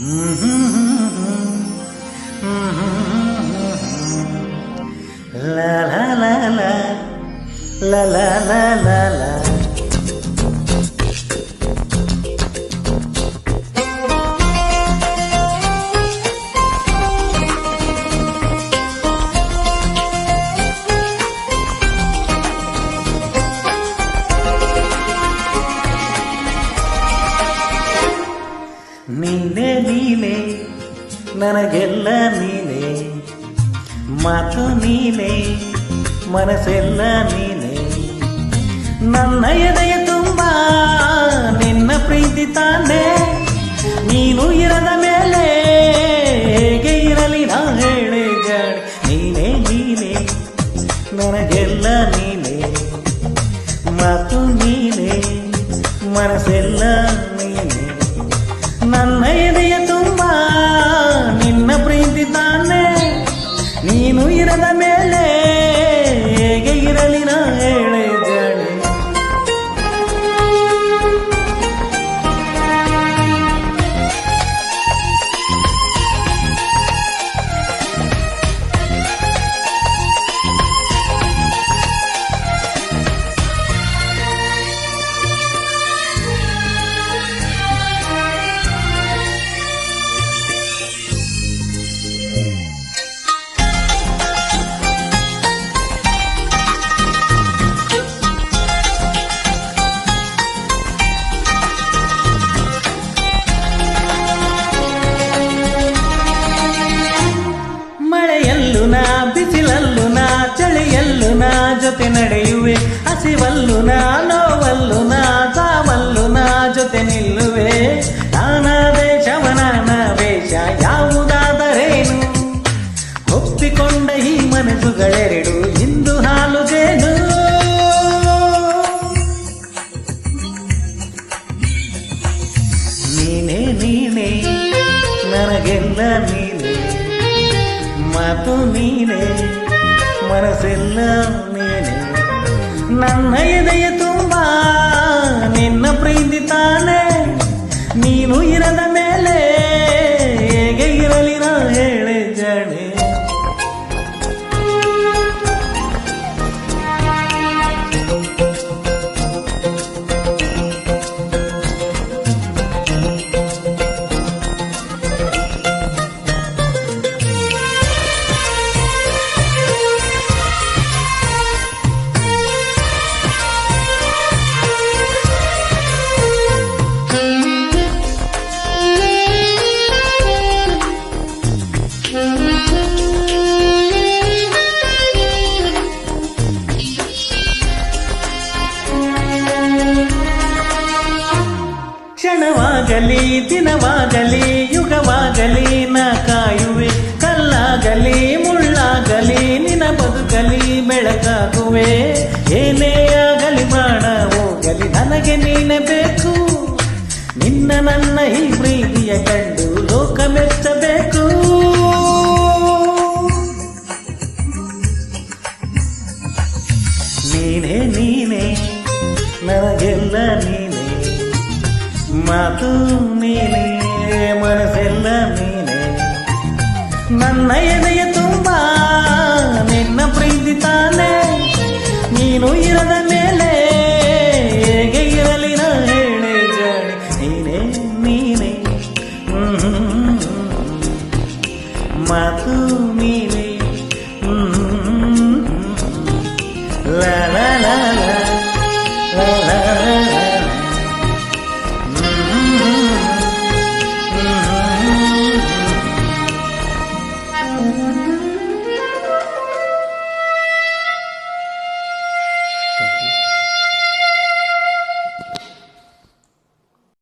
La la la la la la la la la. ನೀನೇ ನೀನೇ ನನಗೆಲ್ಲ ನೀನೇ, ಮಾತು ನೀನೇ ಮನಸ್ಸೆಲ್ಲ ನೀನೇ, ನನ್ನ ಎದೆಯ ತುಂಬ ನಿನ್ನ ಪ್ರೀತಿ ತಾನೆ. ನೀನು ಇರದ ಮೇಲೆ ಹೇಗೆ ಇರಲಿ ನಾ ಹೇಳೆ ಜಾಣೆ. ನೀನೇ ನೀನೇ ನನಗೆಲ್ಲ ನೀನೇ, ಮಾತು ನೀನೇ ಮನಸ್ಸೆಲ್ಲ ನೀನೇ, ನನ್ನ ಎದೆಯ ತುಂಬ ನಿನ್ನ ಪ್ರೀತಿ ತಾನೆ. ನೀನು ಇರದ ಮೇಲೆ ಹೇಗೆ ಇರಲಿ ನಾ ಹೇಳೆ ಜಾಣೆ. ನಾ ಬಿಸಿಲಲ್ಲು ನಾ ಚಳಿಯಲ್ಲು ನಾ ಜೊತೆ ನಡೆಯುವೆ, ಹಸಿವಲ್ಲು ನಾ ನೋವಲ್ಲು ನಾ ಸಾವಲ್ಲು ನಾ ಜೊತೆ ನಿಲ್ಲುವೆ. ನಾನಾ ದೇಶವನಾನ ವೇಷ ಯಾವುದಾದರೇನು, ಒಪ್ಪಿಕೊಂಡ ಈ ಮನಸ್ಸುಗಳೆರಡು ಇಂದು ಹಾಲು ಜೇನು. ನೀನೇ ನೀನೇ ನನಗೆಲ್ಲ ನೀನೇ, ಮಾತು ನೀನೇ ಮನಸ್ಸೆಲ್ಲ ನೀನೇ, ನನ್ನ ಎದೆಯ ತುಂಬ ನಿನ್ನ ಪ್ರೀತಿ ತಾನೆ. ನೀನು ಇರದ ಮೇಲೆ ಹೇಗೆ ಇರಲಿ ನಾ ಹೇಳೆ ಜಾಣೆ. ಕ್ಷಣವಾಗಲಿ ದಿನವಾಗಲಿ ಯುಗವಾಗಲಿ ನಾ ಕಾಯುವೆ, ಕಲ್ಲಾಗಲಿ ಮುಳ್ಳಾಗಲಿ ನಿನ್ನ ಬದುಕಲಿ ಬೆಳಕಾಗುವೆ. ಏನೇ ಆಗಲಿ ಪ್ರಾಣ ಹೋಗಲಿ ನನಗೆ ನೀನೆ ಬೇಕು, ನಿನ್ನ ನನ್ನ ಈ ಪ್ರೀತಿಯ ಕಂಡು ಲೋಕ ಮೆಚ್ಚಬೇಕು. ನೀನೇ ನೀನೇ ನನಗೆಲ್ಲ ನೀನೇ, ಮಾತು ನೀನೇ ಮನಸ್ಸೆಲ್ಲ ನೀನೇ, ನನ್ನ ಎದೆಯ ತುಂಬ ನಿನ್ನ ಪ್ರೀತಿ ತಾನೆ. ನೀನು ಇರದ ಮೇಲೆ ಹೇಗೆ ಇರಲಿ ನಾ ಹೇಳೆ ಜಾಣೆ. ನೀನೇ ನೀನೇ ಮಾತು ನೀನೇ.